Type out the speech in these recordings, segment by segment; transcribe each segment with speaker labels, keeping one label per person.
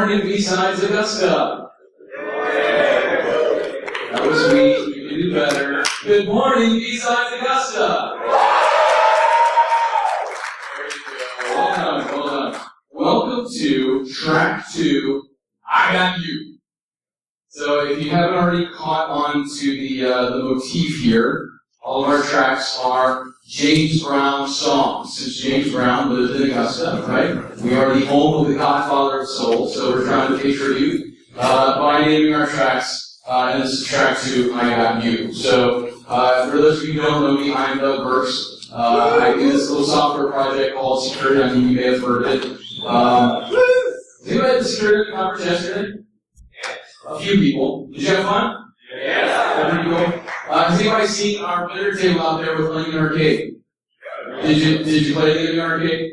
Speaker 1: morning, BSides Augusta. That was weak. You can do better. Good morning, BSides Augusta. There you go. Well done. Welcome to track 2, I Got You. So if you haven't already caught on to the motif here, all of our tracks are James Brown songs. Since James Brown lives in Augusta, right? We are the home of the Godfather of Soul, so we're trying to pay tribute by naming our tracks. And this is track 2, I Got You. So for those of you who don't know me, I'm Doug Burks. I do this little software project called Security. I think you may have heard it. Did anybody have the security conference yesterday? A few people. Did you have fun? Yeah. Has anybody seen our dinner table out there with Onion Arcade? Did you play the Onion Arcade?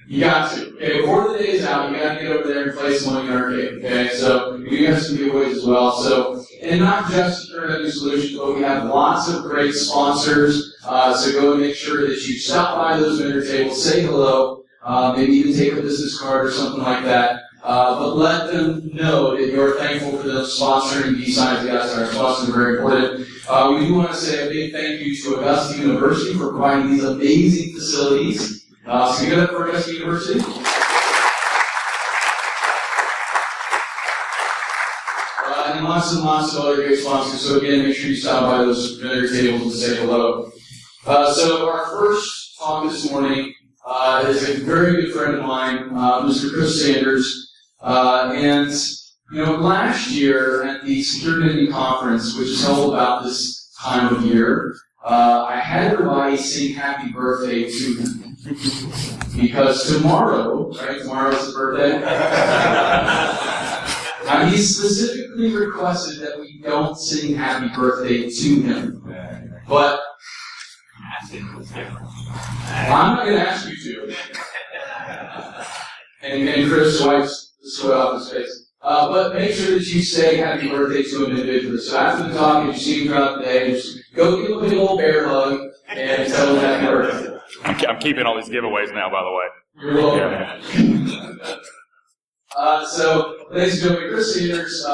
Speaker 1: You got to. Okay, before the day is out, you got to get over there and play some Onion Arcade. Okay, so we have some giveaways as well. So, and not just Security Solutions, but we have lots of great sponsors. So go and make sure that you stop by those dinner tables, say hello, maybe even take a business card or something like that. But let them know that you're thankful for them sponsoring BSides Augusta. Our sponsors are very important. We do want to say a big thank you to Augusta University for providing these amazing facilities. So give it up for Augusta University. And lots of other great sponsors. So again, make sure you stop by those dinner tables and say hello. So our first talk this morning is a very good friend of mine, Mr. Chris Sanders. And, you know, last year at the Security Conference, which is held about this time of year, I had everybody sing happy birthday to him. Because tomorrow, right, tomorrow's his birthday, he specifically requested that we don't sing happy birthday to him. But I'm not going to ask you to. And Chris wipes the sweat off his face. But make sure that you say happy birthday to him individually. So after the talk, if you see him throughout the day, just go give him a big old bear hug and tell him happy birthday.
Speaker 2: I'm keeping all these giveaways now, by the way.
Speaker 1: You're welcome. So, ladies and gentlemen, Chris Sanders,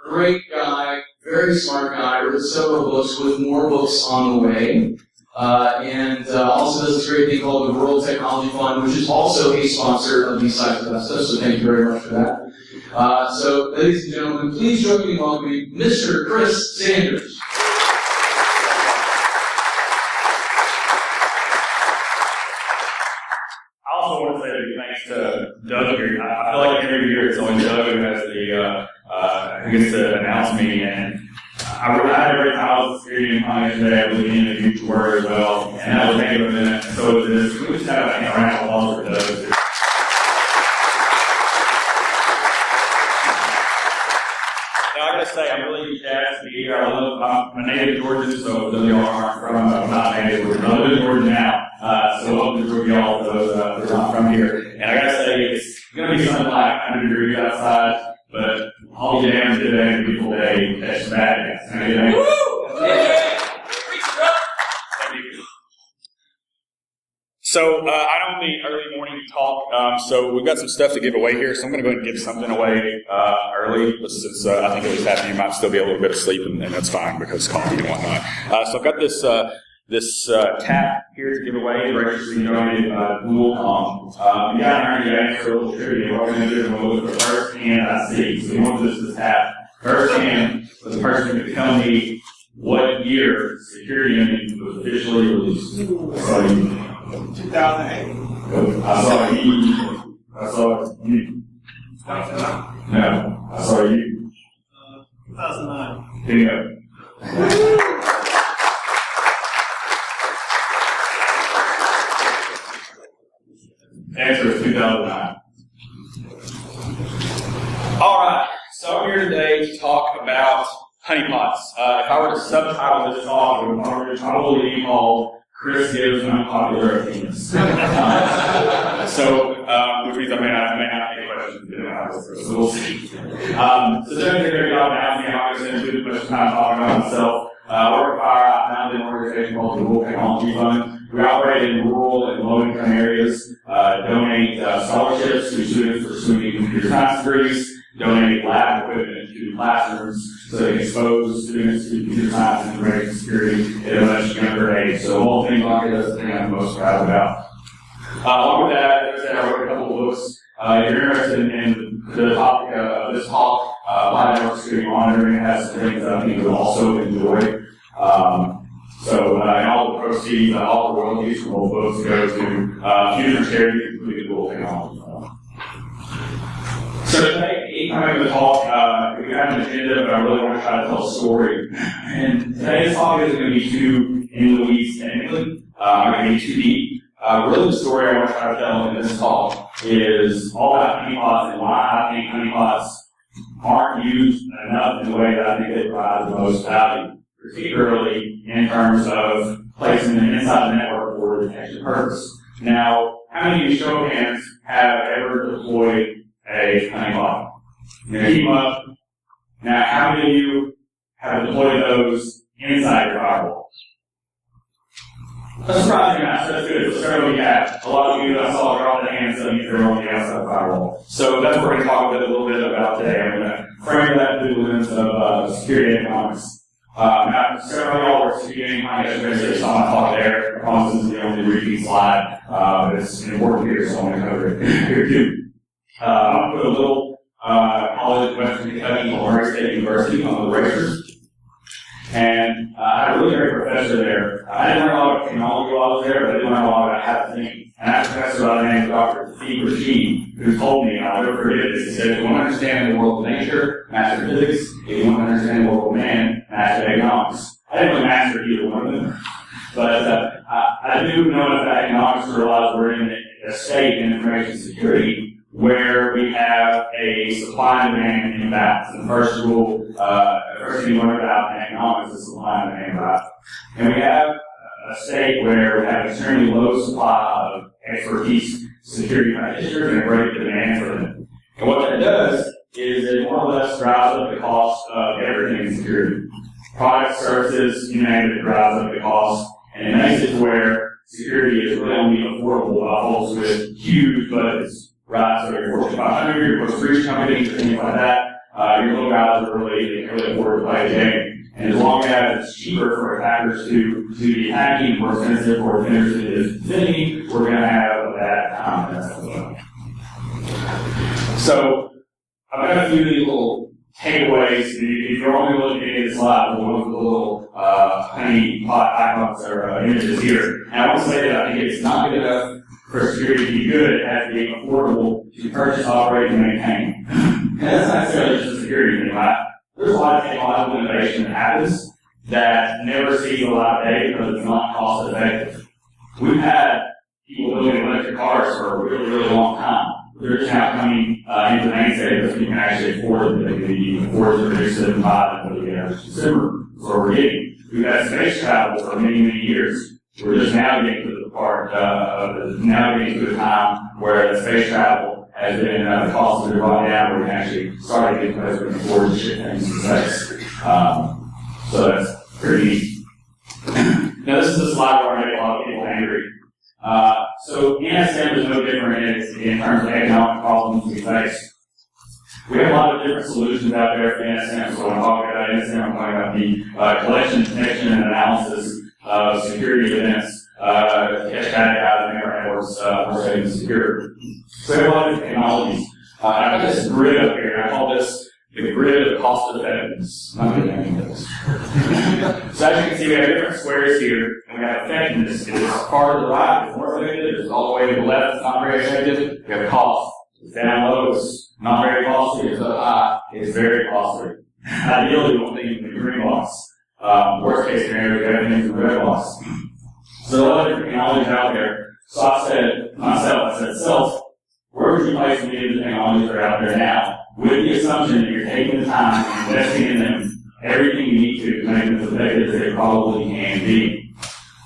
Speaker 1: great guy, very smart guy, wrote several books with more books on the way. And also does this great thing called the World Technology Fund, which is also a sponsor of BSides Augusta, so thank you very much for that. So, ladies and gentlemen, please join me in welcoming Mr. Chris Sanders.
Speaker 2: I also want to say thanks to Doug here. I feel like every year it's always Doug who has who gets to announce me, and I had every time I was security today, I was in a huge word as well, and that was taking a minute, and so was this. We just have a round of applause for Doug. Now, I gotta say, I'm really jazzed to be here. I'm a native Georgian, so those of y'all aren't from, I'm not native Georgian. I live in Georgia now, so welcome to y'all for those that are not from here. And I gotta say, it's gonna be something like 100 degrees outside, but I'll be damned today, a beautiful day. That's bad. So I don't need early morning talk, so we've got some stuff to give away here, so I'm going to go ahead and give something away early, since I think at least half of you might still be a little bit asleep, and that's fine because coffee and whatnot. So I've got this cap here to give away, graciously donated by Woolcom. You got to answer a little trivia. What we're going to do is we'll look for the first hand I see. So we want this hat. First hand was the person who could tell me what year Security Union was officially released.
Speaker 3: 2008.
Speaker 2: I saw you. I saw you.
Speaker 3: 2009.
Speaker 2: No, I saw you.
Speaker 3: 2009.
Speaker 2: Bingo. Answer is 2009. All right, so I'm here today to talk about honeypots. If I were to subtitle this talk, it would probably be called Chris Gives Unpopular Opinions. Which means I may not take questions, so we'll see. So Doug did a great job announcing. I'm not going to spend too much time talking about myself. I work for I founded an organization called the World Technology Fund, We operate in rural and low-income areas, donate scholarships to students pursuing computer science degrees, donate lab equipment to classrooms so they can expose students to computer science and information security at a much younger age. So all things like that's the thing I'm most proud about. Along with that, as I said, I wrote a couple of books. If you're interested in the topic of this talk, Applied Network Security Monitoring has some things that I think you'll also enjoy. And all the proceeds, all the royalties from both books go to future charities, including Dual Technology. So today, I'm going to talk, we have an agenda, but I really want to try to tell a story. And today's talk isn't going to be too in the weeds technically. I'm going to be too deep. Really the story I want to try to tell in this talk is all about honeypots and why I think honeypots aren't used enough in the way that I think they provide the most value, particularly in terms of placing them inside the network for detection purpose. Now, how many of you show of hands have ever deployed a honeypot? Keep them up. Now, how many of you have deployed those inside your firewall? That's surprising, so that's good. So certainly we have a lot of you that I saw drop their hands, so they're on the outside firewall. So that's what we're going to talk a little bit about today. I'm going to frame that through the lens of security economics. Now, several of y'all were security economics, so saw my talk there. I promise this is the only repeat slide, but it's important here, so I'm going to cover it here too. I'll put a little college at Western Kentucky, Murray State University on the racers. And I had a really great professor there. I didn't learn a lot of technology while I was there, but I did learn a lot about how to think. And that professor by the name of Dr. Steve Rashid, who told me, and I'll never forget this, he said, if you want to understand the world of nature, master physics. If you want to understand the world of man, master economics. I didn't really master either one of them. But I do know enough about economics to realize we're in a state in information security where we have a supply and demand imbalance. And the first rule, first thing you learn about in economics is supply and demand imbalance. And we have a state where we have extremely low supply of expertise security practitioners and a great demand for them. And what that does is it more or less drives up the cost of everything in security. Products, services, you name it, drives up the cost. And it makes it where security is really only affordable by folks with huge budgets. Right, so your Fortune 500, your most rich companies, or things like that, your little guys are they can really afford to play the game. And as long as it's cheaper for attackers to be hacking, more expensive for offenders to do vicinity, we're going to have a bad time. That's what So, I've got a few of these little takeaways. If you're only looking at the slide, the ones with the little honeypot icons or images here. And I want to say that I think it's not good enough for security to be good, it has to be affordable to purchase, operate, and maintain. And that's not necessarily just a security thing, right? There's a lot of technological innovation that happens that never sees the light of day because it's not cost effective. We've had people building electric cars for a really, really long time. They're just now coming into the mainstay because you can actually afford them. They can afford to reduce it and buy them for the average consumer. That's what we're getting. We've had space travel for many, many years. We're just now getting to the part now getting to the time where the space travel has been the cost has been brought down where we can actually start to get to a place where we can afford to ship things to space. So that's pretty neat. Now this is a slide where I make a lot of people angry. So NSM is no different in terms of economic problems we face. We have a lot of different solutions out there for NSM. So when I'm talking about NSM, I'm talking about the collection, detection, and analysis of security events, catch data out of the networks for safe and secure. So we have a lot of technologies. I've got this grid up here, and I call this the grid of cost effectiveness. I'm not going to name this. So as you can see, we have different squares here, and we have effectiveness. It's far to the right, it's more effective. It's all the way to the left, it's not very effective. We have cost. It's down low, it's not very costly. It's up high, it's very costly. Ideally, we want things in the green box. Worst case scenario, we have things in the red box. So there are a lot of different technologies out there. So I said to myself, where would you place many of the technologies that are out there now? With the assumption that you're taking the time and investing in them, everything you need to make them as effective as they probably can be.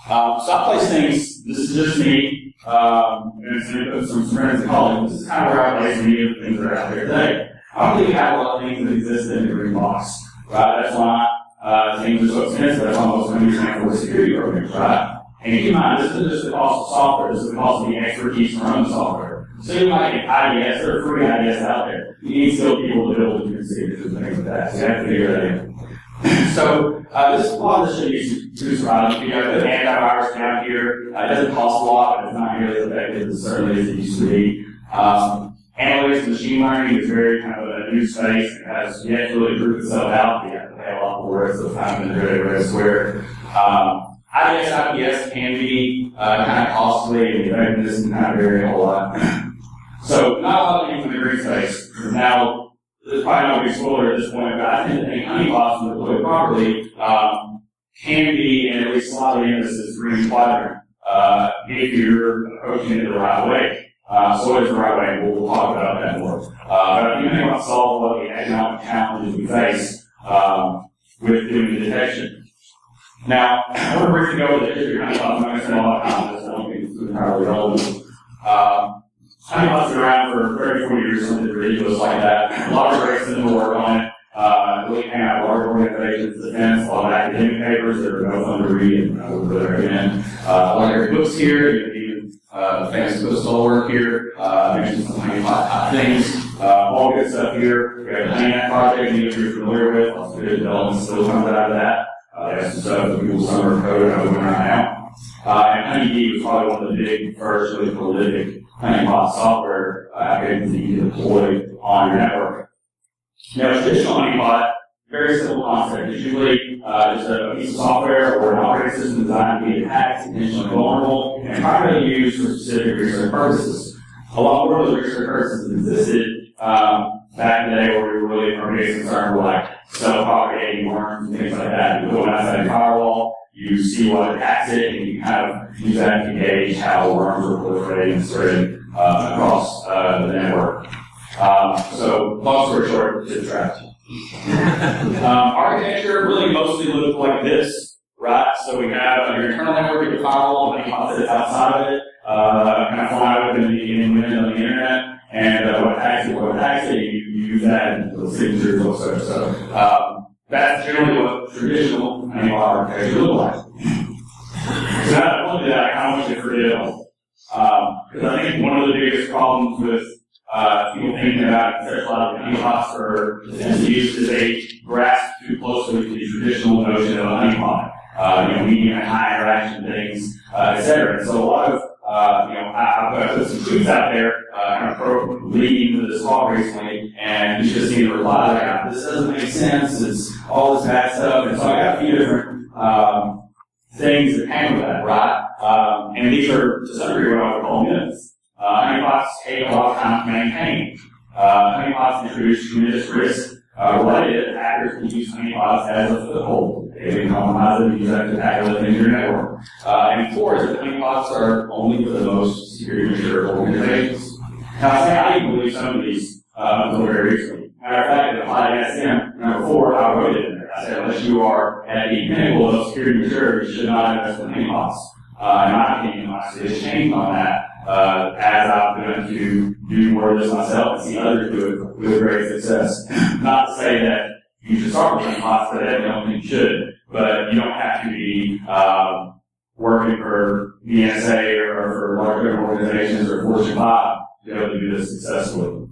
Speaker 2: So I place things, this is just me, and it's going to put some friends and colleagues. This is kind of where I place many of the things that are out there today. I don't think we have a lot of things that exist in the green box, right? That's why things are so expensive. That's why most companies stand for security programs, right? And keep in mind, this isn't just the cost of software, this is the cost of the expertise to run the software. So you might get IDS, there are free IDS out there. You need still people to build different signatures and things like that, so you have to figure that in. So this law should be super items. You have the antivirus down here. It doesn't cost a lot, but it's not nearly as effective as certainly as it used to be. Analytics and machine learning is very kind of a new space. It has yet to really prove itself out. You have to pay a lot for it, so it's kind of been very square. IDS, IPS can be kind of costly, and the effectiveness can kind of vary a whole lot. So not a lot of things in the green space. Now, there's probably not a big spoiler at this point, but I tend to think honeypots, when deployed properly, can be, and at least a lot of the emphasis, green quadrant, if you're approaching it the right way. So what is the right way? We'll talk about that more. But I think I want to solve what the economic challenges we face with doing the detection. Now, I want to briefly go over the history of honeypots. I'm not going to spend a lot of time on this. I don't think it's entirely relevant. Honeypots have been around for 30, 40 years, something ridiculous like that. A lot of great cynical work on it. Really came out of large organizations, defense, a lot of academic papers that are no fun to read, and I would really recommend. A lot of great books here, even famous postal work here, mentioned some honeypot type things. All good stuff here. We have the HoneyNet project, that you're familiar with. Lots of good development still comes out of that. They have some stuff that people summer code and open right now. And Honeybee was probably one of the big, first, really prolific honeypot software applications that you can deploy on your network. Now, a traditional honeypot, very simple concept. It's usually just a piece of software or an operating system designed to be attacked, intentionally vulnerable, and primarily used for specific research purposes. A lot more of those research purposes existed back in the day where we were really primarily concerned with like self-propagating worms and things like that. You go outside the firewall, you see what attacks it, and you kind of use that to gauge how worms are proliferating and spreading across the network. So, long story short, it's trapped. Architecture really mostly looked like this, right? So we have your internal network, your firewall, and honeypot sits outside of it, kind of fly open in the on the internet, and what attacks it, you use that and the signatures also. So that's generally what traditional honeypot architecture looks like. So now I looked at that, how much it forget because I think one of the biggest problems with people thinking about conceptualizing honeypots or potential use is they grasp too closely to the traditional notion of a honeypot. Medium and high interaction things, etc. And so a lot of, I've put some tweets out there, kind of leading into this talk recently, and you should have seen the reply, like, this doesn't make sense, it's all this bad stuff. And so I got a few different things that came with that, right? And these are, to some degree, what I would call myths. Honeypots take a lot of time to maintain. Honeypots introduce tremendous risk related. Attackers can use honeypots as a foothold. They can compromise it and use that to attack other things in your network. And four is that honeypots are only for the most security mature organizations. Now, I say I even believe some of these until very recently. Matter of fact, in applied SM, number 4, I wrote it in there. I said, unless you are at the pinnacle of security maturity, you should not invest in honeypots. In my opinion, my decision changed on that as I've begun to do more of this myself and see others do it with great success. Not to say that you should start with honeypots, but I don't think you should. But you don't have to be working for the NSA or for large government organizations or Fortune 5 to be able to do this successfully.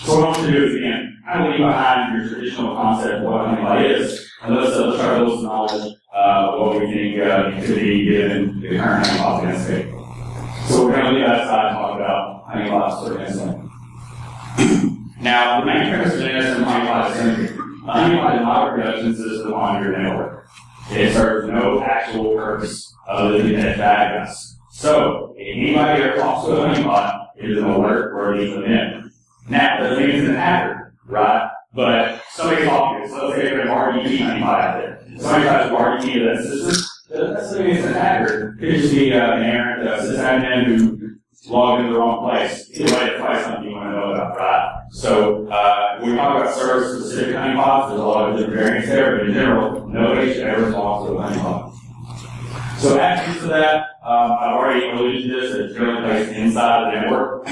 Speaker 2: So what I want to do is, again, kind of leave behind your traditional concept of what a honeypot is, and let's try to build some knowledge of what we think it could be given the current honeypot landscape. So we're going to leave that aside and talk about honeypots for NSM. Now, the main premise of NSM honeypot is simple. A honeypot is not a production system on your network. It serves no actual purpose other than to catch bad guys. So, if anybody ever talks to a honeypot, it is an alert-worthy event. Now, that doesn't mean it's an hacker, right? But somebody talking to us, let's say there's an RDP honeypot out there. Somebody tries to RDP to that system, that doesn't mean it's an hacker. It could just be an errant sysadmin who logged into the wrong place. Either way, it's probably something you want to know about, right? So, when we talk about service-specific honeypots, there's a lot of different variants there, but in general, nobody should ever talk to a honeypot. So, actions to that, I've already alluded to this, it's generally placed inside the network.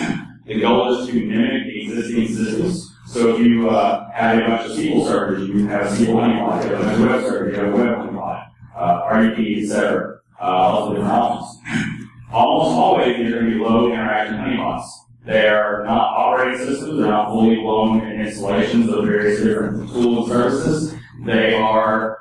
Speaker 2: The goal is to mimic the existing systems. So if you have a bunch of SQL servers, you have a SQL honeypot. If you have a bunch of web servers, you have a web honeypot, RDP, etc. lots of different options. Almost always, these are going to be low interaction honeypots. They are not operating systems. They're not fully blown installations of various different tools and services. They are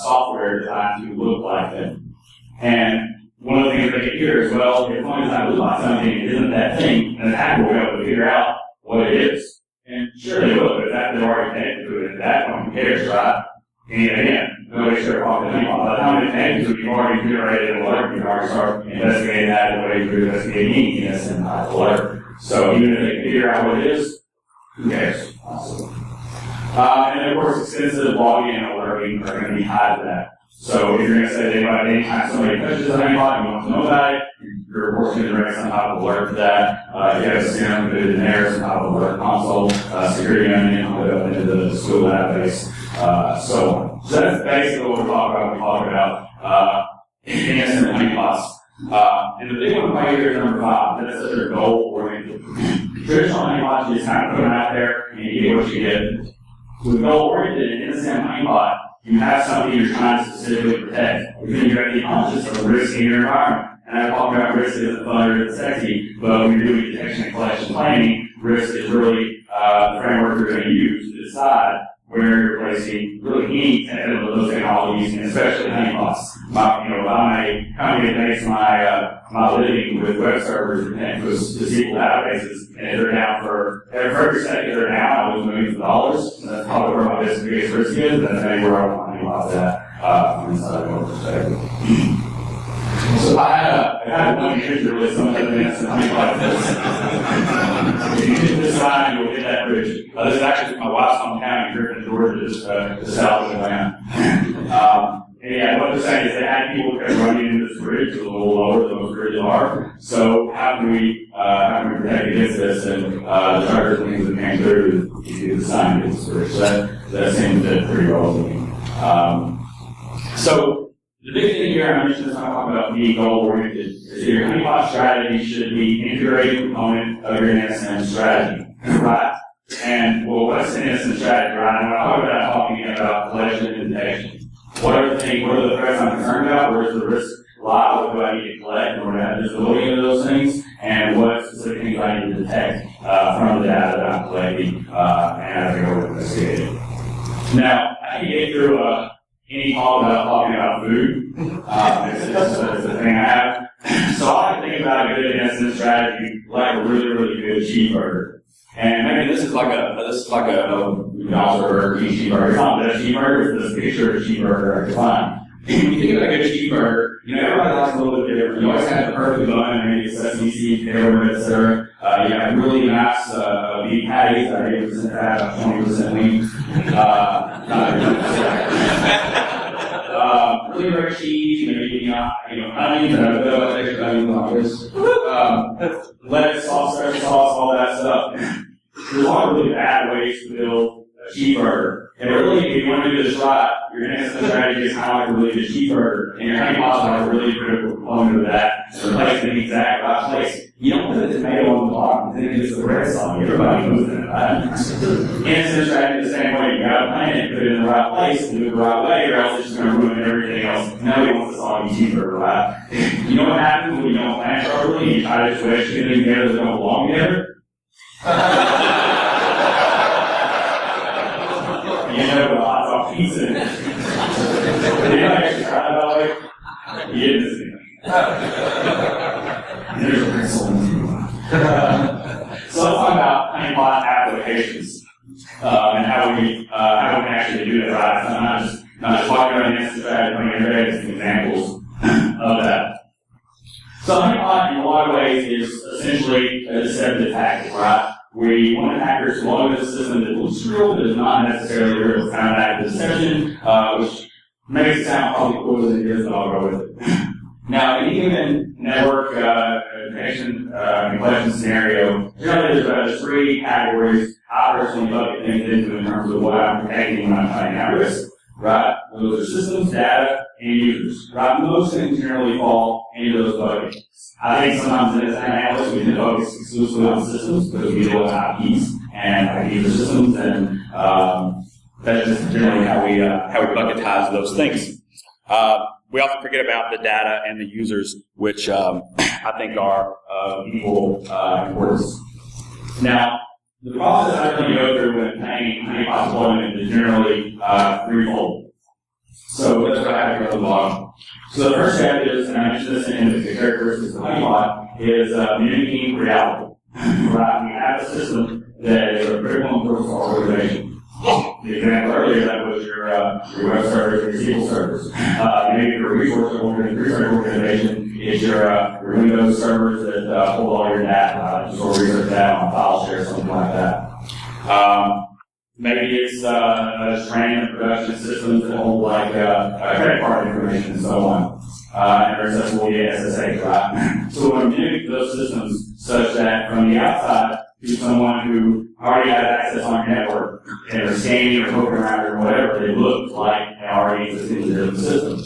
Speaker 2: software designed to look like them. And one of the things they get here is, well, if one design looks like something, it isn't that thing, an attacker will be able to figure out what it is. And sure they will, but if they're already connected to it, at that point, who cares, right? And again, nobody's sure about the honeypot. By the time it connected to it, you've already generated an alert. You can already start investigating that in the way you investigate any innocent type alert. So even if they can figure out what it is, who cares? And then, of course, extensive logging and alerting are going to be tied to that. So if you're going to say that anytime somebody touches a honeypot, you want to know about it, your report's going to generate some type of alert to that. If you have a SIM, put it in there, some type of alert console, security onion, put it up into the school database, so on. So that's basically what we're talking about when we talk about innocent honeypots. And the big one right here is number 5. That's such a goal-oriented. Traditional honeypots, you just kind of put them out there and you get what you get. With goal-oriented and innocent honeypot, you have something you're trying to specifically protect. You're going to be conscious of the risk in your environment. And I'm talking about risk isn't fun or it's sexy, but when you're doing detection and collection planning, risk is really the framework you're going to use to decide where you're placing really any of those technologies, and especially honeypots. I'm a company that makes my living with web servers and connect to SQL databases, and if they're down for every second they're down, I lose millions of dollars. And that's probably where my biggest risk is. That's maybe where I want honeypots at from inside of my perspective. So I had one picture with some other things and honeypot this. If you hit this sign, you'll hit that bridge. This is actually my wife's hometown in Griffin, Georgia, just the south of Atlanta. And yeah, what they're saying is they had people kept running into this bridge. It's a little lower than most bridges are. So how can we protect against this? And the charters and things that came through, you do the sign against this bridge. So that seems to fit pretty well to me. So the big thing here, I mentioned this when I talk about being goal-oriented, is your honeypot strategy should be an integrated component of your innocent strategy, right? And, well, what's an innocent strategy, right? And when I talk about talking about collection and detection, what are the threats I'm concerned about? Where's the risk lie? What do I need to collect in order to have visibility into those things? And what specific things I need to detect from the data that I'm collecting and as I go investigate it. Now, I can get through any talk without talking about food. It's a thing I have. So I like to think about a good innocent strategy like a really, really good cheeseburger. And maybe this is like a McDonald's or Burger King cheeseburger. It's not the best cheeseburger, it's this picture of a cheeseburger I can find. When you think about a good cheeseburger, everybody likes a little bit different. You always have the perfect bun, maybe sesame seed, tailor, etc. You have really nice beef patties, 80% fat, about 20% meat. Really rich cheese, maybe onions, and a bit of extra onions like this. Lettuce, special sauce, all that stuff. There's a lot of really bad ways to build a cheeseburger. And really, if you want to do this right, your innocent strategy is kind of like a really good cheeseburger. And your honeypots are a really critical component of that. So place in the exact right place. You don't put a tomato on the bottom and then it's the red song. Everybody knows that, right? Innocent strategy the same way. You got to plant it, put it in the right place, and do it the right way, or else it's just going to ruin everything else. Nobody wants a soggy cheeseburger, right? You know what happens when you don't plant properly and you try to just wedge things together that don't belong together? But hot dog pizza. Did anybody actually try that all the way? You didn't see it. There's a pencil. So let's talk about honeypot applications and how we can actually do that right. So I'm not just talking about the instant strategy, but I'm going to give some examples of that. So honeypot in a lot of ways is essentially a deceptive tactic, right? We want attackers to log into a system that looks real, but is not necessarily real. It's kind of active deception, which makes it sound probably cooler than it is, but I'll go with it. Now, in any given network detection and collection scenario, generally there's 3 categories I personally bucket things into in terms of what I'm protecting when I'm finding out risk. Right? Those are systems, data, and users. Right? Most things generally fall into those buckets. I think sometimes as analysts we can focus exclusively on systems because we deal with IPs and IP systems, and that's just generally how we bucketize those things. we often forget about the data and the users, which I think are equal importance. Now, the process I really go through when paying Honeypot deployment is generally threefold. So that's what I have here on the bottom. So the first step is, and I mentioned this in the characteristics of Honeypot, is mimicking reality. Right? We have a system that is a critical importance to our organization. The example earlier, that was your web servers, your SQL servers. Maybe your research organization is your Windows servers that hold all your data, just store research data on file share, something like that. Maybe it's just random production systems that hold like credit card information and so on. And are accessible via SSH, right? So we want to mimic those systems such that from the outside, to someone who already has access on your network and are scanning or poking around or whatever, they look like they already exist in the system.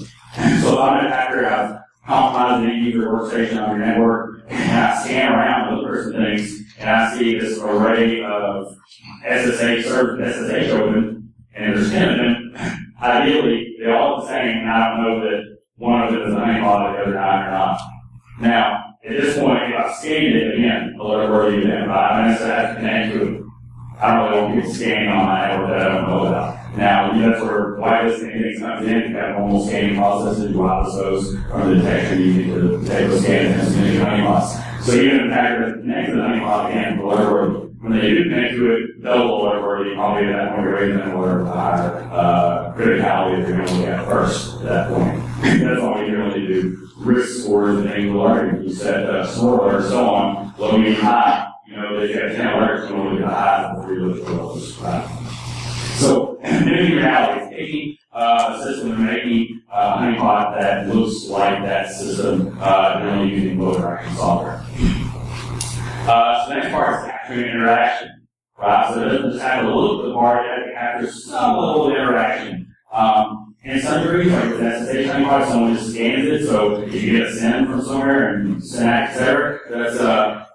Speaker 2: So if I'm an attacker, I've compromised an user workstation on your network, and I scan around what the person thinks, and I see this array of SSH open, and there's 10 of them. Ideally, they all look the same, and I don't know that one of them is a honeypot and the other 9 are not. Now, at this point, if I scanned it again, alert-worthy event, I have to connect to it. I don't really want people scanning on my network that I don't know about. Now, that's where whitelisting anything comes in. You have normal scanning processes, you whitelist those from the detection, you need to take those scans and send your honeypots. So even if attackers connect to the honeypot again, alert-worthy, when they do connect to it, double alert-worthy, probably at that point you're raising an alert higher criticality that you're going to look at first at that point. That's all we generally do. Risk scores and things will learn. You set score alerts and so on, low, medium, high. You know, if you have 10 alerts, you want to look at the highs before you look at the lows. Right? So, mimicking reality is taking a system and making a honeypot that looks like that system, generally using low interaction software. So the next part is capturing interaction. Right? So it doesn't just have a look at the part, it captures some level of interaction. In some degrees, like with SSH honeypot, someone just scans it, so if you get a send from somewhere and SYNAC, etc., that's enough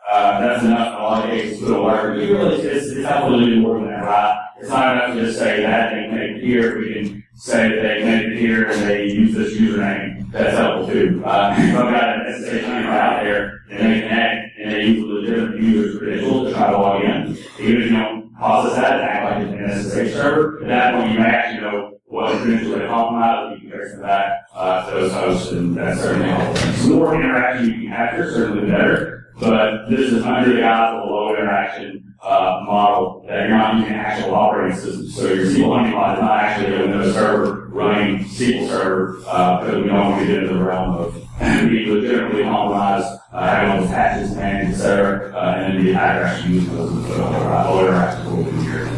Speaker 2: in a lot of cases to alert. But it's absolutely more than that, right? It's not enough to just say that they connected here. We can say that they connected here and they use this username. That's helpful too. If I've got an SSH honeypot out there and they connect and they use legitimate user's credentials to try to log in, even if you don't process that and act like it's an SSH server, at that point you may actually know what credentials they compromise, you can trace them back to those hosts, and that's certainly helpful. The more interaction you can capture, certainly the better, but this is under the guise of a low interaction model that you're not using an actual operating system. So your SQL honeypot is not actually a Windows server running SQL server, because we don't want to get into the realm of being legitimately compromised, having all those patches managed, etc., and then the attacker actually using those low interaction tools in here.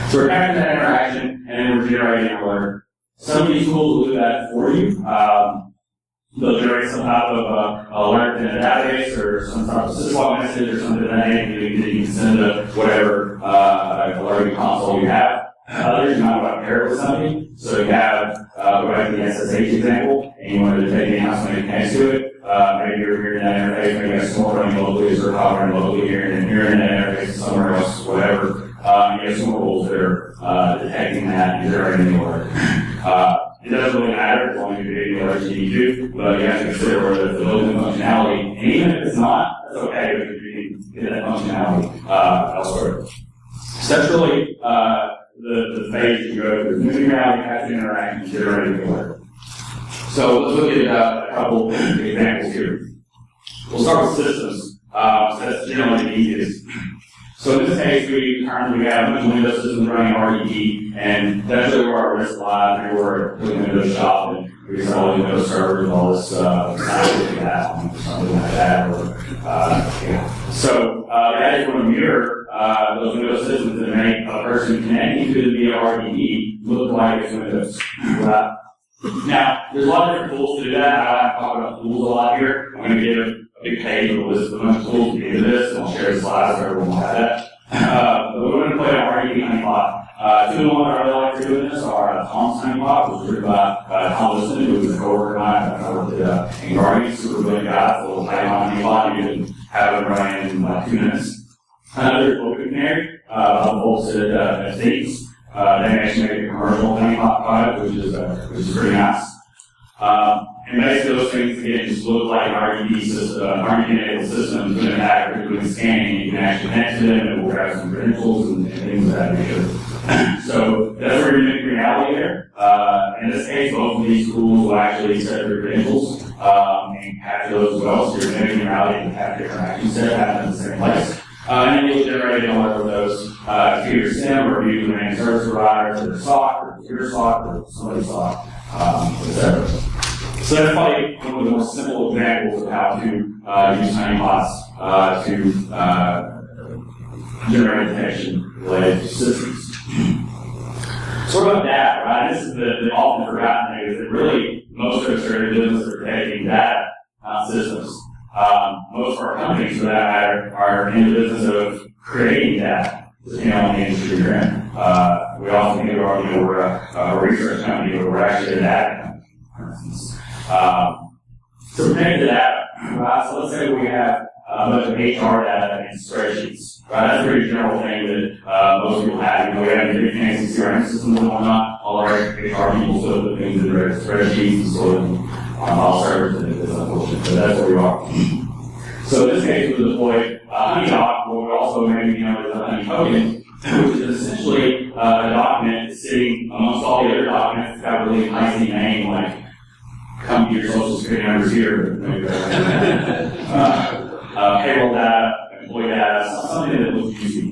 Speaker 2: So we're capturing that interaction, and then we're generating an alert. Some of these tools will do that for you. They'll generate some type of alert in a database or some type of syslog message or something like that you can send to whatever alerting console you have. Others, you might want to pair it with something. So you have, go back to the SSH example, and you wanted to take the house when it connects to it. Maybe you're here in that interface, maybe you have some more running locally, or running locally here, and then you're in that interface somewhere else, whatever. You have some rules that are detecting that and generating the alert. It doesn't really matter as long as you're getting the alerts you need to, but you have to consider whether it's the built-in functionality. And even if it's not, that's okay because you can get that functionality elsewhere. So that's really the phase you go through. Moving around, capturing interaction, generating the alert. So let's look at a couple examples here. We'll start with systems. So that's generally the easiest. So in this case, we currently have a bunch of Windows systems running RDP, and that's really where our risk lies. We were doing Windows shop, and we can all Windows servers, all this scientific app, or something like that. So that is going to mirror those Windows systems that make a person connecting to them via RDP look like it's Windows. Right? Now, there's a lot of different tools to do that. I don't talk about tools a lot here. I'm going to give a big page with a list of a bunch of tools to get into this, and I'll share the slides so everyone will have that. But we're going to play an RDP honeypot. Two of the ones I really like to do in this are Tom's honeypot, which was written by Tom Liston, who was a coworker of mine. I worked at Guardian, super brilliant guy. It's a little Python honeypot. You can have it running in like 2 minutes. Another Open Canary, the folks at States. They actually make a commercial honeypot product, which is pretty nice. And basically those things, again, just look like RDP system, RDP-enabled systems with an hacker doing scanning. You can actually connect to them, and we'll grab some credentials and things of that nature. So that's where you're making reality there. In this case, both of these tools will actually set your credentials and capture those as well. So you're making reality and have different action set happen in the same place. And then you'll generate an order of those to your SIM or you to managed service provider, to their SOC, or your SOC, or somebody's SOC, etc. So that's probably one of the more simple examples of how to use honeypots to generate detection related to systems. So what about data, right? This is the often forgotten thing, is that really most of us are in the business of protecting data, not systems. Most of our companies, for that matter, are in the business of creating data, depending on the industry you're in. We often think of we're a research company, but we're actually a data company, for instance. To protect the data, right? So let's say we have a bunch of HR data in spreadsheets, right? That's a pretty general thing that most people have. You know, we have big fancy CRM systems and whatnot. All our HR people still put things in their spreadsheets and store them on all servers, and it's unfortunate, but that's where we are. So in this case, we deployed HoneyDoc, what we also maybe know as a Honey token, which is essentially a document sitting amongst all the other documents. It's got a really nice name, like come to your social security numbers here, payroll data, employee data, something that looks juicy.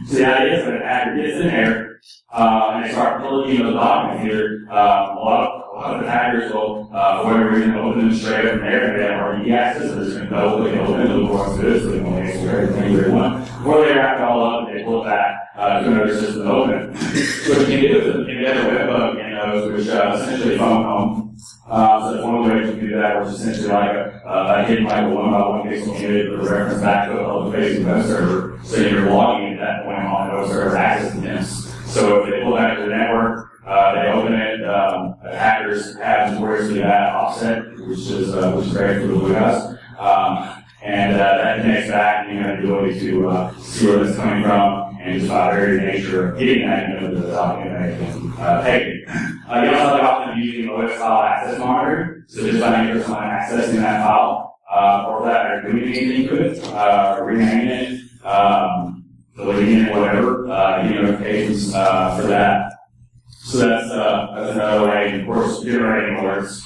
Speaker 2: So the idea is that an hacker gets in there and they start pulling those documents here. A lot of the hackers will, for whatever reason, open them straight up from there, and they have already access, so they're just going to know what they open it, look what's good, so they can answer everything they want. Before they wrap it all up, they pull it back to another system to open it. So what you can do is embed a webhook in those, which essentially phone home. So that's one of the ways you do that, which is essentially like a hidden like a one-by-one pixel image with a reference back to a public-facing web server. So you're logging at that point on the web server access events. So if they pull back to the network, they open it. Hackers have notoriously bad offset, which is great for the blue guys. And that connects back, and you have the ability to see where that's coming from, and just by very nature of getting that into the document, they can take it. You also have the option of using OS file access monitoring, so just by nature of someone accessing that file, or that they're doing anything to it, renaming it, deleting it, whatever, getting notifications for that. So that's another way, and of course, generating alerts,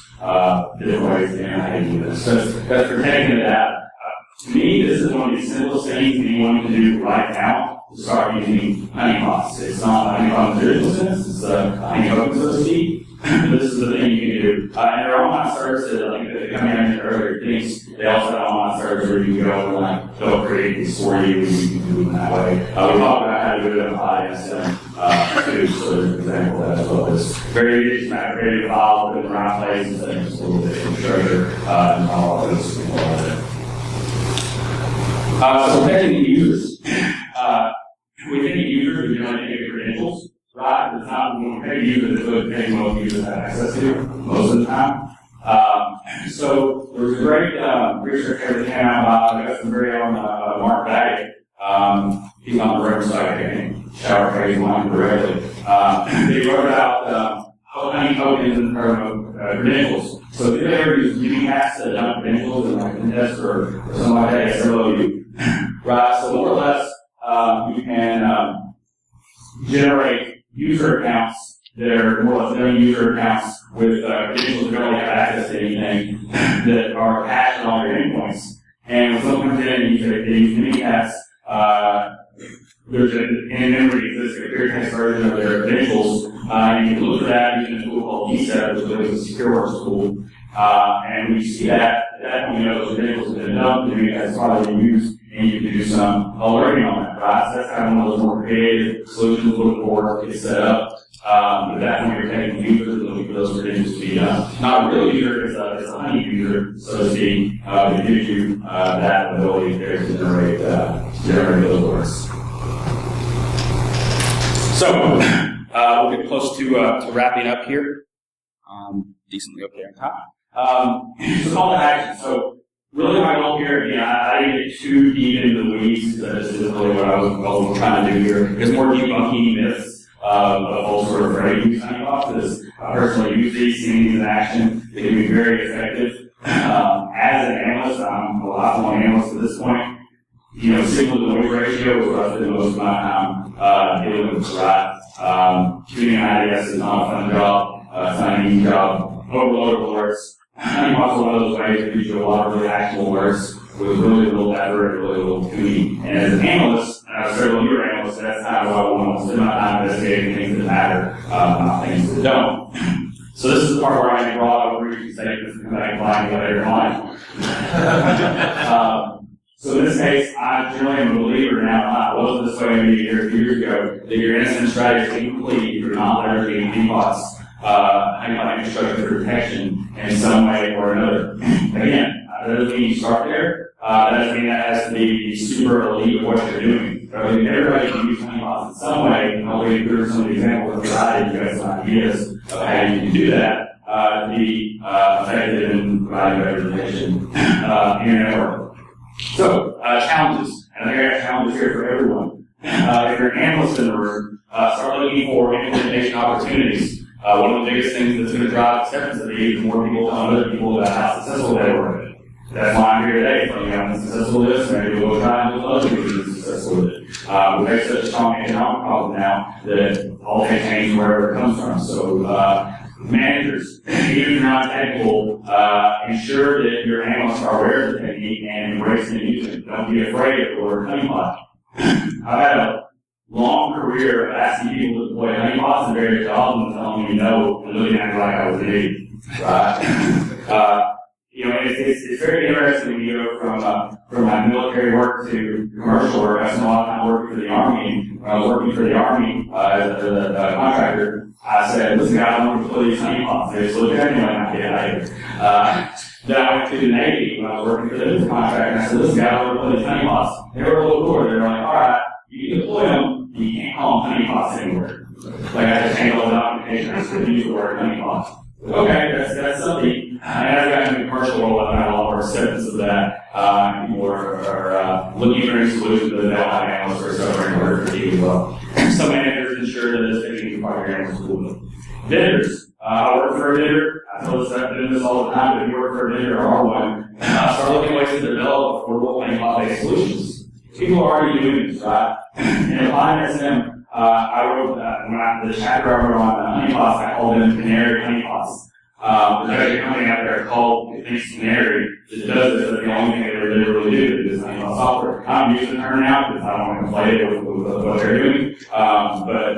Speaker 2: different ways to how you do this. So that's protecting the data. To me, this is one of the simplest things anyone can do right now to start using honeypots. It's not honeypot in the traditional sense, it's honeypot, so to speak. This is the thing you can do. And there are online services, like the company I mentioned earlier, things, they also have online services where you can go and like, they'll create these for you, and you can do them that way. We talked about how to do it in ISM too, so there's an example of that as well. It's very easy, just matter of creating a file, put it in the right place, and then just a little bit of infrastructure, and all of this and all of that. So protecting the users. We think of users, we generally think of credentials, right? It's not when we take users, it's really thing most users have access to most of the time. So there was a great research paper that came out by some very own Mark Baggett. He's on the Reverend side, I think, shower page one directly. They wrote about honey tokens or credentials. So if you ever use using hacks to dump credentials and like Contest or something like that, SLOU. Right, so more or less, you can generate user accounts that are more or less known user accounts with credentials that don't have access to anything that are cached on your endpoints. And when someone comes in and they use mini-hacks, there's an in-memory existing pure text version of their credentials. And you can look for that using a tool called BSides, which is a secure works tool. And when you see that, you know those credentials have been dumped, and that's probably used, and you can do some alerting on that, right? So that's kind of one of those more creative solutions looking forward to get set up. At that point, you're taking users and looking for those credentials to be not a real user, it's a honey user, so to speak. It gives you that ability there to generate those alerts. So, we'll get close to wrapping up here. Decently okay on time. So call to action. So really my goal here, again, I didn't get too deep into the weeds because this isn't really what I was trying to do here. It's more debunking myths. of folks who are afraid to use Honeypots, because I personally use these, seen these in action. They can be very effective. As an analyst, I'm a lifelong analyst at this point. Signal to noise ratio is what I spend most of my time dealing with, right? Tuning IDS is not a fun job. It's not an easy job. Overload alerts. Honeypots are one of those ways that gives you a lot of really actionable alerts with really little effort and really little tuning. And as an analyst, several of your analysts, that's kind of what I want to spend my time investigating things that matter, not things that don't. So this is the part where I get broad overview statements and come back and find me later in life. So in this case, I generally am a believer now, I wasn't this way maybe a few years ago, that your incident strategy is incomplete if you're not leveraging Honeypots, Honeypot infrastructure for detection in some way or another. Again, that doesn't mean you start there. That doesn't mean that has to be the super elite of what you're doing. Everybody can use Honeypots in some way, and I'll leave through some of the examples and provide you guys some ideas of how you can do that to be effective in providing better detection in your network. So, challenges. And I think I have challenges here for everyone. If you're an analyst in the room, start looking for implementation opportunities. One of the biggest things that's going to drive acceptance of these is more people telling other people about how successful they were. That's why I'm here today, telling you I'm successful with this, maybe we'll try and do other people who are successful with it. We face such a strong economic problem now that all can change wherever it comes from. So, managers, even if you're not technical, ensure that your analysts are aware of the technique and embracing and using it. Don't be afraid of the word Honeypot. I've had a long career of asking people to deploy Honeypots in various jobs and telling me no, and looking at me like I was an idiot. Right? It's very interesting when you go from my military work to commercial work. I spent a lot of time working for the Army. When I was working for the Army as a contractor, I said, listen, guys, I want to deploy these Honeypots. They just looked at me like, I get out of here. Then I went to the Navy when I was working for them as a contractor, and I said, listen, guys, I want to deploy these Honeypots. They were a little cooler. They were like, all right, you can deploy them, but you can't call them Honeypots anywhere. Like I just handled the documentation, I just use the word Honeypots. Okay, that's something. And as I got into the commercial world, I've had a lot more acceptance of that. People are looking for any solutions that they'll have analysts or suffering order for you as well. Some managers ensure that this technique is part of your analyst tool. Vendors. I work for a vendor. I tell this, I've done this all the time, but if you work for a vendor or are one, start looking at ways to develop affordable Honeypot-based solutions. People are already doing this, right? And applying SM, I wrote the chapter I wrote on Honeypots, I called them Canary Honeypots. There's a company out there called Canary that does this, but the only thing they really do is Honeypot software. I'm using the term now because I don't want to conflate it with what they're doing, but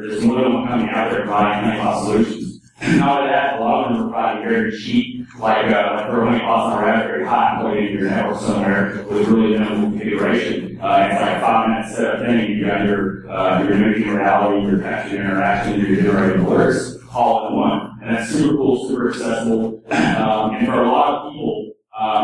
Speaker 2: there's more than one company out there providing Honeypot solutions. Not only that, a lot of them are providing very cheap, like throw Honeypots on a Raspberry Pi and plug it into your network somewhere with really minimal configuration. It's like a 5-minute setup thing. You got your mimicking reality, your capturing interaction, your generating alerts all in one. And that's super cool, super accessible. And for a lot of people,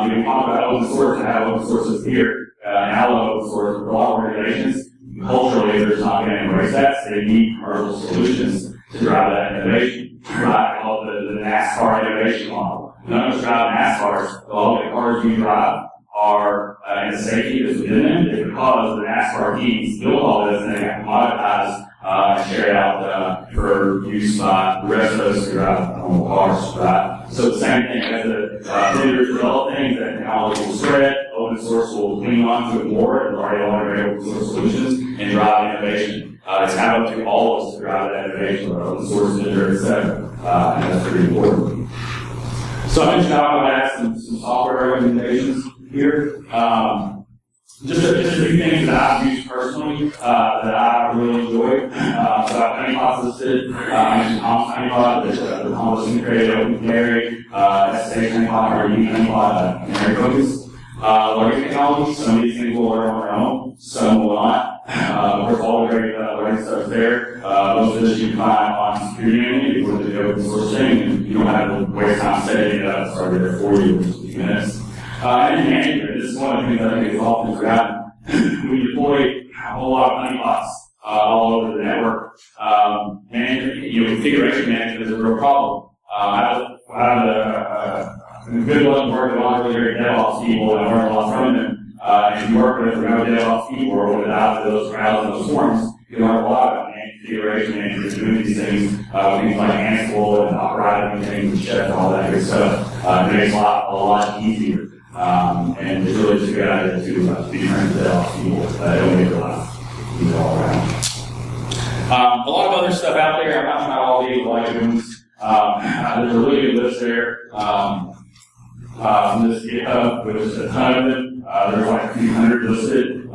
Speaker 2: we talk about open source and how open source is here. And I love open source. For a lot of organizations, culturally, they're just not going to embrace that. So they need commercial solutions to drive that innovation. Right, I call it the NASCAR innovation model. None of us drive NASCARs, but all the cars you drive are, and the safety that's within them is because the NASCAR teams built all this and they got commoditized and shared out for use by the rest of us who drive normal cars, right? So the same thing as the vendors develop things, that technology will spread, open source will cling on to it more, and already already open source solutions, and drive innovation. It's kind of up to all of us to drive that innovation, whether open source, vendor, etc. And that's pretty important. So I mentioned I'm going to add some software recommendations here. Just a few things that I've used personally that I really enjoy. So I've Honeypots listed. I mentioned Tom's Honeypot, the Thomas integrated open canary, SSH Honeypot, or unique Honeypot, canary focus. Learning technology, some of these things will learn on their own, some will not. Of course, all the great learning stuff is there. Most of this you can find on Security Union if you want to do open source thing, and you don't have to waste time setting it up. It's already there for you in just a few minutes. And management, this is one of the things I think is often forgotten. We deploy a whole lot of Honeypots all over the network. Configuration management is a real problem. I have a good luck working with a lot of really great DevOps people, and I learned a lot from them. If you work with remote DevOps people or without those crowds and those forums, you can learn a lot about managing configuration managers doing these things, things like Ansible and operating things and chef and all that good stuff. It makes a lot easier. And it's really just a good idea to be friends with off people that don't make a lot all around. A lot of other stuff out there. I'm not trying to all these like ones. There's a really good list there. From this GitHub, which is a ton of them. There's like a few hundred listed. Some I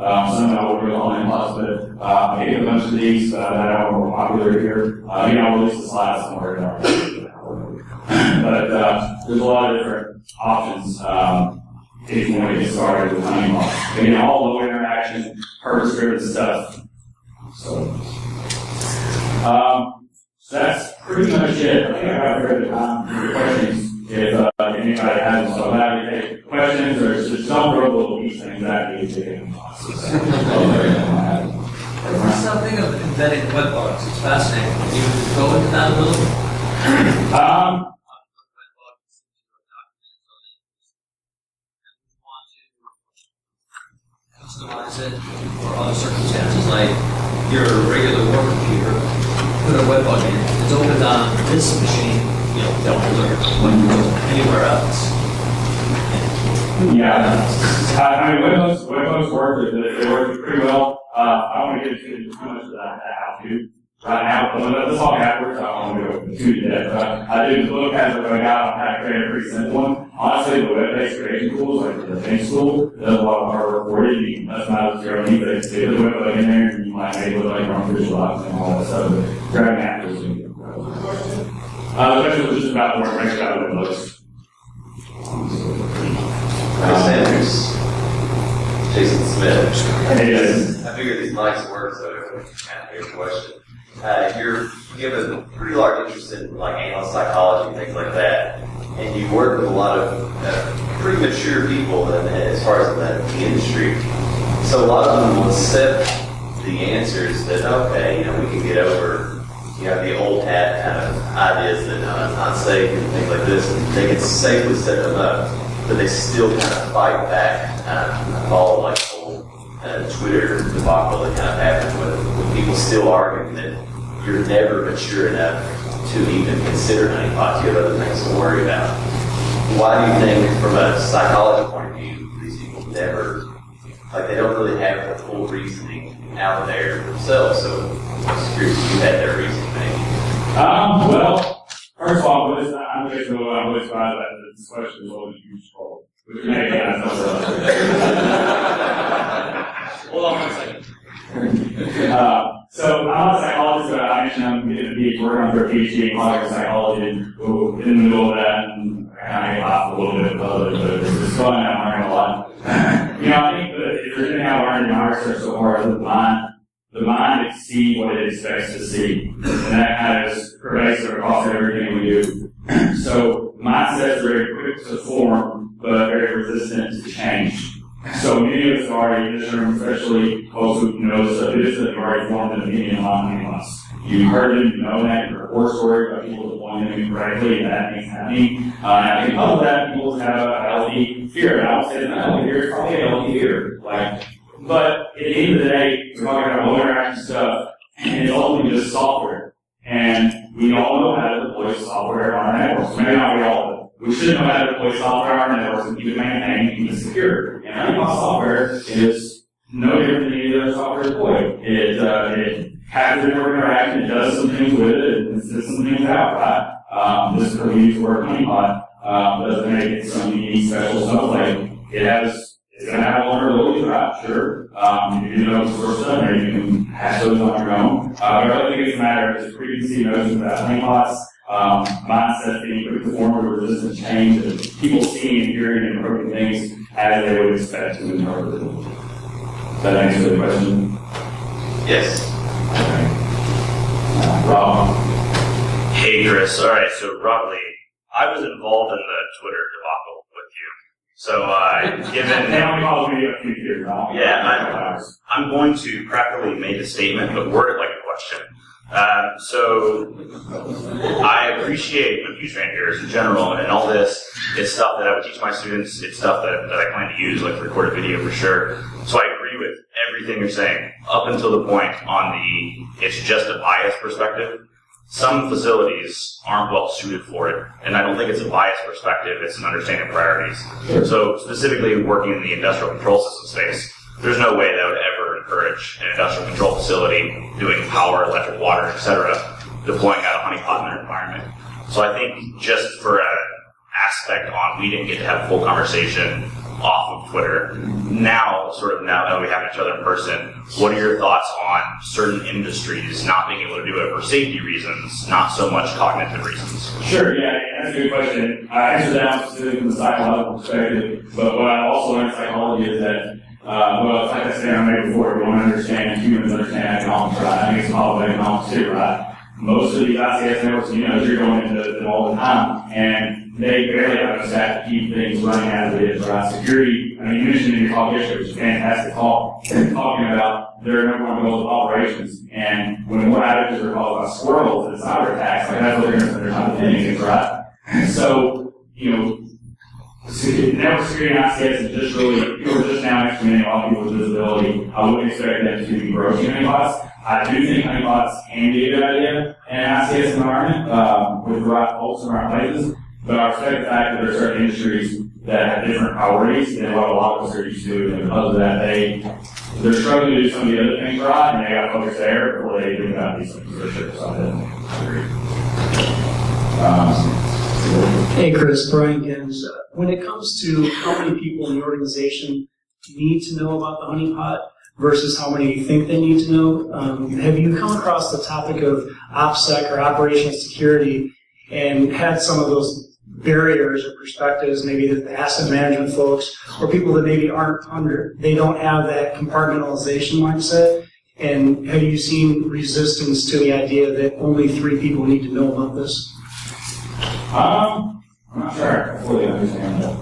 Speaker 2: will go on in plus, but I gave a bunch of these that I know are more popular here. I'll release the slides somewhere. But there's a lot of different options if you want to get started with Honeypots. Again, all low interaction, purpose-driven stuff. So that's pretty much it. I think I got rid of time for your questions. If anybody has them, so I'm happy to take questions or just some robo piece things that need to get
Speaker 4: There's something of embedding web bugs. It's fascinating. Can you go into that a little? Customize it for other circumstances, like your regular work computer. Put a web bug in. It's opened on this machine. Don't alert when you go anywhere else.
Speaker 2: Yeah, I mean, webhooks work. They work pretty well. I don't want to get into too much of that how-to right now. Let's talk afterwards. I don't want to go too deep. But I do the book has a way out on how to create a pretty simple one. Honestly, the web-based creation tools, like the Think tool, does a lot of hard work for you. You can customize it to your own needs. They put the web bug in there, and you might make it look like your own visualize and all that stuff. But grabbing afterwards. The question was just about the work rank about web bugs.
Speaker 5: Sanders, Jason Smith.
Speaker 2: Hey, guys.
Speaker 5: I figured these mics work, so kind of hear the question. You have a pretty large interest in like analyst psychology and things like that, and you work with a lot of pretty mature people as far as the industry. So a lot of them will accept the answers that we can get over. The old hat kind of ideas that it's not safe and things like this, and they can safely set them up, but they still kind of fight back, follow like the whole Twitter debacle that kind of happened with people still arguing that you're never mature enough to even consider honeypots. You have other things to worry about. Why do you think, from a psychology point of view, these people never, they don't really have the full reasoning out there themselves? So I'm curious if you had their reasoning, maybe.
Speaker 2: Well, first of all, I'm really surprised that this question is always a huge troll. Which maybe I know.
Speaker 4: Hold on 1 second.
Speaker 2: So I'm a psychologist, but I mentioned I'm getting a PhD, working on a PhD in clinical psychology, and in the middle of that, and I kind of laugh a little bit about it, but it's fun. I'm learning a lot. I think that if there's anything I've learned in my research so far, is the mind exceeds what it expects to see, and that kind of is pervasive across everything we do. So mindsets are very quick to form, but very resistant to change. So many of us already in this room, especially folks who know stuff, have already formed an opinion on us. You've heard them, you know that, you've heard horror stories about people deploying them incorrectly, and that thing's happening. And I think all of that, people have a healthy fear. And I would say that not only fear, it's probably a healthy fear. But at the end of the day, we're talking about low interaction stuff, and it's ultimately just software. And we all know how to deploy software on our networks. Maybe not we all, but we should know how to deploy software on our networks and keep it maintained and keep it secure. And Honeypot software is no different than any other software deployed. It captures network interaction, it does some things with it, and sends some things out, right? This is we use the word Honeypot, doesn't make it some unique special stuff. It's going to have vulnerabilities, right? Sure. You do know source stuff, or you can hash those on your own. But I really think it's a matter of just preconceived notions about honeypots, mindsets being quick to form or resistant to change, and people seeing and hearing and interpreting things as they would expect to interpret them. Does that answer the question?
Speaker 5: Yes.
Speaker 2: Okay. Rob.
Speaker 6: Hey, Chris. All right, so Rob Lee, I was involved in the Twitter debacle with you. So, given...
Speaker 2: They only called me a few years now.
Speaker 6: Yeah, I'm going to practically make a statement, but word it like a question. So, I appreciate the huge fan here in general, and all this is stuff that I would teach my students. It's stuff that I plan to use, like recorded video for sure. So I agree with everything you're saying, up until the point on the it's just a bias perspective. Some facilities aren't well suited for it, and I don't think it's a bias perspective, it's an understanding of priorities. So specifically working in the industrial control system space, there's no way that would ever encourage an industrial control facility doing power, electric, water, etc., deploying out a honeypot in their environment. So I think just for an aspect on, we didn't get to have a full conversation off of Twitter. Now that we have each other in person, what are your thoughts on certain industries not being able to do it for safety reasons, not so much cognitive reasons?
Speaker 2: Sure, yeah, that's a good question. I answered that specifically from the psychological perspective, but what I also learned in psychology is that, well, it's like I said I made before, we want to understand, humans understand economics, right? I think it's all about economics too, right? Most of these ICS networks, you're going into them all the time, and they barely have enough staff to keep things running as it is, right? Security, you mentioned in your talk yesterday, which is a fantastic talk, talking about their number one goals of operations, and when more outages are caused by squirrels and cyber attacks, that's what they're going to spend their time defending, right? So, network security and ICS is just really, people are just now experimenting on people's visibility. I wouldn't expect them to be broaching honeypots. I do think honeypots can be a good idea in an ICS environment, with the right folks in the right places. But I respect the fact that there are certain industries that have different priorities than what a lot of us are used to, and because of that, they're struggling to do some of the other things right, and they got to focus there before they think about these things for sure. So I agree.
Speaker 7: Hey, Chris, Brian Gibbs. When it comes to how many people in the organization need to know about the honeypot versus how many think they need to know, have you come across the topic of OPSEC or operational security and had some of those barriers or perspectives, maybe the asset management folks or people that maybe they don't have that compartmentalization mindset? And have you seen resistance to the idea that only 3 people need to know about this?
Speaker 2: I'm not sure I fully understand that.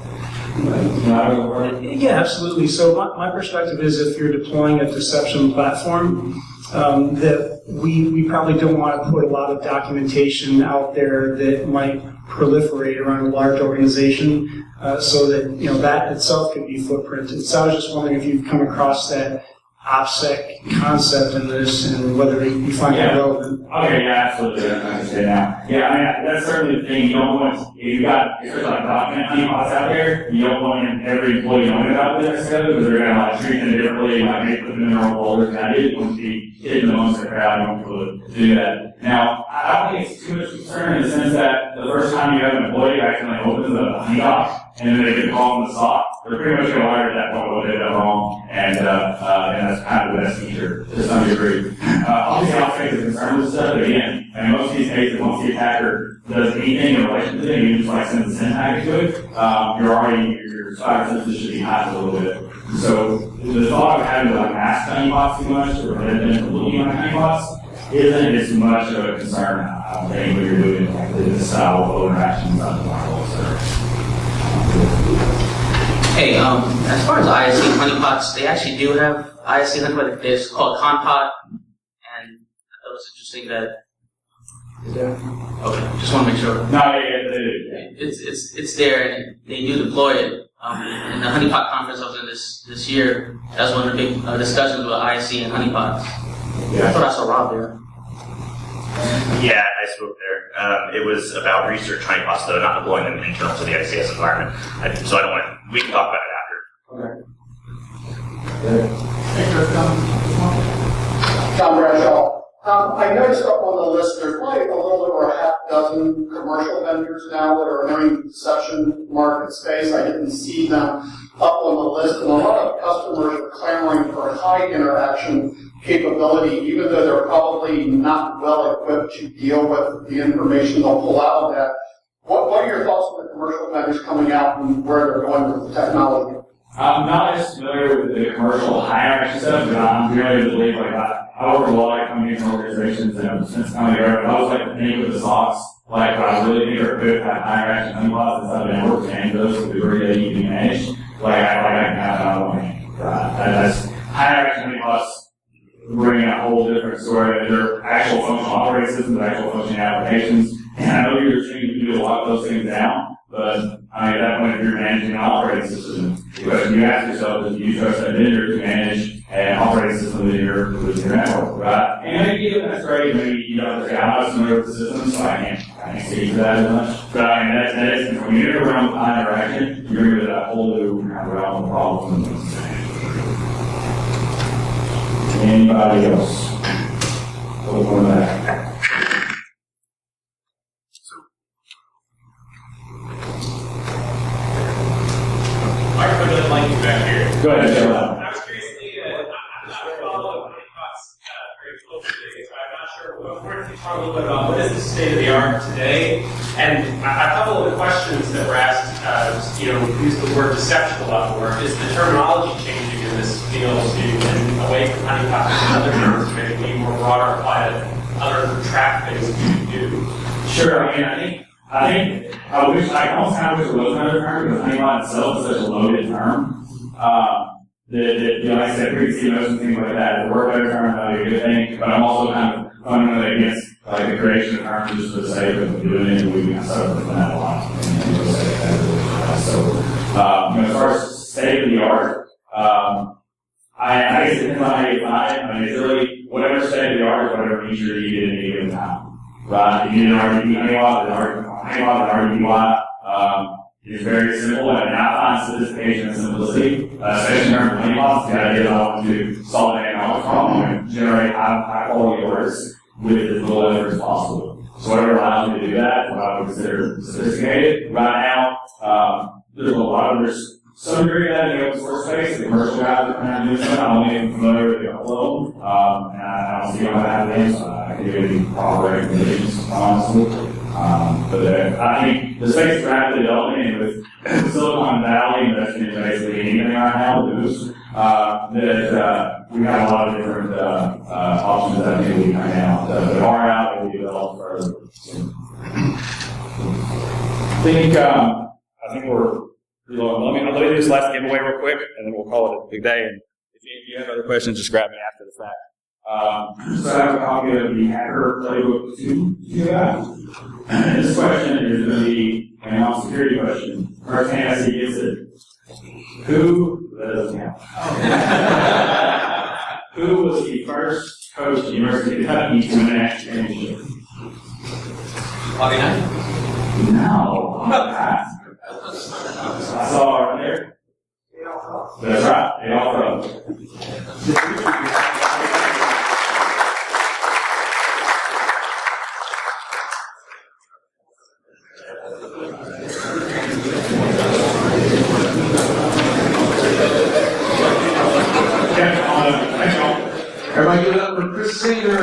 Speaker 7: Yeah, absolutely. So my perspective is if you're deploying a deception platform, that we probably don't want to put a lot of documentation out there that might proliferate around a large organization, so that that itself could be footprinted. So I was just wondering if you've come across that OPSEC concept in this and whether you find it relevant.
Speaker 2: Okay, yeah, absolutely. I understand now. Yeah, that's certainly the thing. You don't want, if you've got, especially like document honeypots out there, you don't want every employee knowing about this because they're going to treat them differently, maybe put them in their own folders. And I didn't want to be hidden amongst the crowd. I don't want people to do that. Now, I don't think it's too much concern in the sense that the first time you have an employee accidentally opens a honeypot and then they get called on the spot, they're pretty much going to learn at that point what they did wrong, and that's kind of the best feature to some degree. Obviously, I'll take the concern with stuff, but again, in most of these cases, once the attacker does anything in relation to it, you just sends a send packet to it, your cyber system should be hacked a little bit. So the thought of having to mask honeypots too much or prevent them from looking like honeypots isn't as much of a concern, I don't think, when you're doing this style of interactions on the wireless.
Speaker 8: Hey, as far as ISC and honeypots, they actually do have ISC honeypot. It's called Conpot, and I thought it was interesting that. Is there? Okay, just want to make sure.
Speaker 2: No, yeah.
Speaker 8: It's there, and they do deploy it. In the honeypot conference I was in this year, that was one of the big discussions about ISC and honeypots. Yeah. I thought I saw Rob there.
Speaker 6: Yeah, I spoke there. It was about research honeypots, though, not deploying them internal to the ICS environment. So I don't want to. We can talk about it after.
Speaker 2: Okay.
Speaker 9: John Bradshaw. I noticed up on the list there's probably a little over a half dozen commercial vendors now that are entering the deception market space. I didn't see them up on the list, and a lot of customers are clamoring for a high interaction capability, even though they're probably not well equipped to deal with the information they'll pull out of that. What are your thoughts on the commercial vendors coming out and where they're going with the technology?
Speaker 2: I'm not as familiar with the commercial high interaction stuff, but I'm really believe I work with a lot of companies and organizations and since coming here, but I was like the thing with the socks, what I really think are good at high interaction honeypots inside the network and those to the degree that you can manage. I can have that on that's high interaction honeypots bring a whole different story. They're actual functional operating systems, actual functioning applications. And I know you're trying to do a lot of those things now, but at that point, if you're managing an operating system, the question you ask yourself is, do you trust that vendor to manage and operate a system within your network, right? And maybe that's great, maybe you don't say, I'm not familiar with the system, so I can't speak to that as much. But I mean, that is, when you enter around with high interaction, you're into that whole new kind of realm of problems. Anybody else? What's one of that?
Speaker 10: Mark, I really like you back here.
Speaker 2: Go ahead, Joe.
Speaker 10: I was curious, I'm not following Honeypots very closely, so I'm not sure. Can you talk a little bit about what is the state of the art today? And a couple of the questions that were asked, use the word deception a lot more. Is the terminology changing in this field and away from Honeypots and other things to maybe be more broader, apply to other track things you do?
Speaker 2: Sure. I mean, I wish it was another term, because Honeypot itself is such a loaded term. Like I said, previous CMOs and things like that, the word better term might be a good thing, but I'm also kind of fundamentally against like the creation of terms just for the sake of doing it, and we've been stuck with that a lot. As far as state of the art, I guess it depends on how you define it. I mean, it's really whatever state of the art is whatever feature you get at any given time. Right? If you need an RDP Honeywell, an RDPY, it's very simple, and I find sophistication and simplicity, especially in terms of Honeypots, the idea that I want to solve an economic problem and generate high quality orders with as little effort as possible. So whatever allows me to do that is what I would consider sophisticated. Right now, there's some degree of that in the open source space. The commercial guys are kind of doing something. I'm only familiar with a couple of them, and I don't see how to have them, so I can give any proper recommendations, honestly. But I think the space is rapidly developing, and with Silicon Valley investing in basically anything right now, that we have a lot of different options that I think we can hang out. That are out and will be developed further. So, I think we're pretty low. Let me do this last giveaway real quick, and then we'll call it a big day. And if you have other questions, just grab me after the fact. So I have a copy of the Hacker Playbook 2 you guys. This question is going to be an on-security question. First hand I see gets it. That doesn't count. Who was the first coach at the University of Kentucky to win a national championship?
Speaker 4: Bobby Knight?
Speaker 2: No. I saw right there. That's right. They all froze.
Speaker 1: Everybody give it up for Chris Singer.